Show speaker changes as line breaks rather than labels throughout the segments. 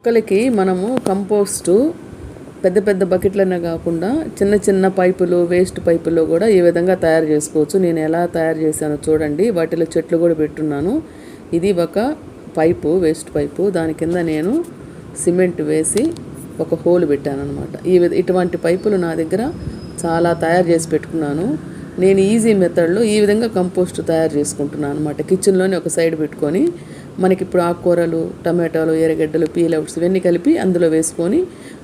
మొక్కలకి మనము కంపోస్టు పెద్ద పెద్ద బకెట్లనే కాకుండా చిన్న చిన్న పైపులు వేస్ట్ పైపుల్లో కూడా ఈ విధంగా తయారు చేసుకోవచ్చు. నేను ఎలా తయారు చేశానో చూడండి. వాటిలో చెట్లు కూడా పెట్టున్నాను. ఇది ఒక పైపు, వేస్ట్ పైపు. దాని కింద నేను సిమెంట్ వేసి ఒక హోల్ పెట్టాను అనమాట. ఇటువంటి పైపులు నా దగ్గర చాలా తయారు చేసి పెట్టుకున్నాను. నేను ఈజీ మెథడ్లో ఈ విధంగా కంపోస్ట్ తయారు చేసుకుంటున్నాను అనమాట. కిచెన్లోనే ఒక సైడ్ పెట్టుకొని మనకి ఇప్పుడు ఆకుకూరలు, టమాటాలు, ఎర్రగడ్డలు, పీలౌట్స్ ఇవన్నీ కలిపి అందులో వేసుకొని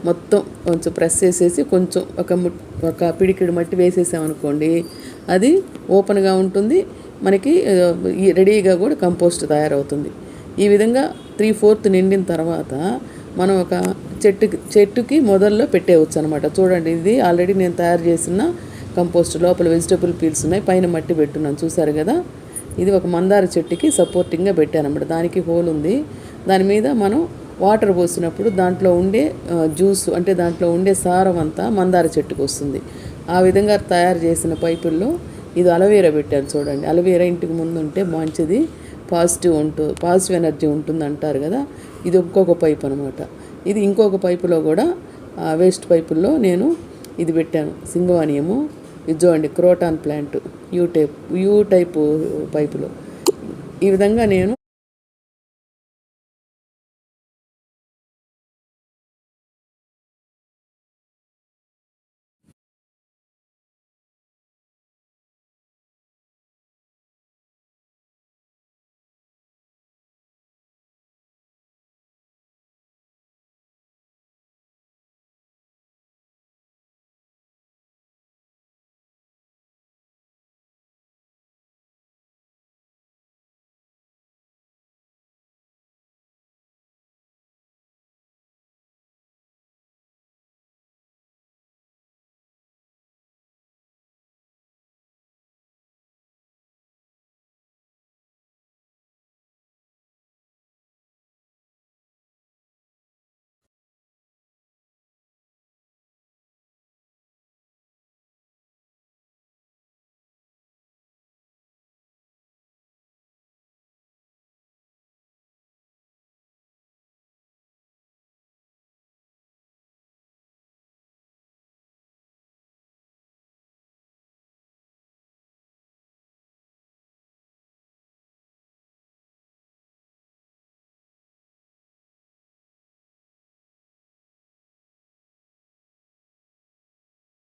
మొత్తం కొంచెం ప్రెస్ చేసేసి కొంచెం ఒక పిడికిడి మట్టి వేసేసామనుకోండి, అది ఓపెన్గా ఉంటుంది. మనకి రెడీగా కూడా కంపోస్ట్ తయారవుతుంది. ఈ విధంగా 3/4 నిండిన తర్వాత మనం ఒక చెట్టుకి మొదల్లో పెట్టేయవచ్చు అనమాట. చూడండి, ఇది ఆల్రెడీ నేను తయారు చేసిన కంపోస్ట్. లోపల వెజిటబుల్ పీల్స్ ఉన్నాయి, పైన మట్టి పెట్టున్నాను, చూసారు కదా. ఇది ఒక మందార చెట్టుకి సపోర్టింగ్గా పెట్టాను అన్నమాట. దానికి హోల్ ఉంది. దాని మీద మనం వాటర్ పోసినప్పుడు దాంట్లో ఉండే జ్యూస్, అంటే దాంట్లో ఉండే సారం అంతా మందార చెట్టుకు వస్తుంది. ఆ విధంగా తయారు చేసిన పైపుల్లో ఇది అలోవెరా పెట్టాను చూడండి. అలోవెరా ఇంటికి ముందు ఉంటే మంచిది, పాజిటివ్ ఎనర్జీ ఉంటుంది అంటారు కదా. ఇది ఇంకొక పైపు అనమాట. ఇది ఇంకొక పైపులో కూడా వేస్ట్ పైపుల్లో నేను ఇది పెట్టాను, సింగవానియము. ఇది చూడండి, క్రోటాన్ ప్లాంట్ యూ టైప్ పైపులో. ఈ విధంగా నేను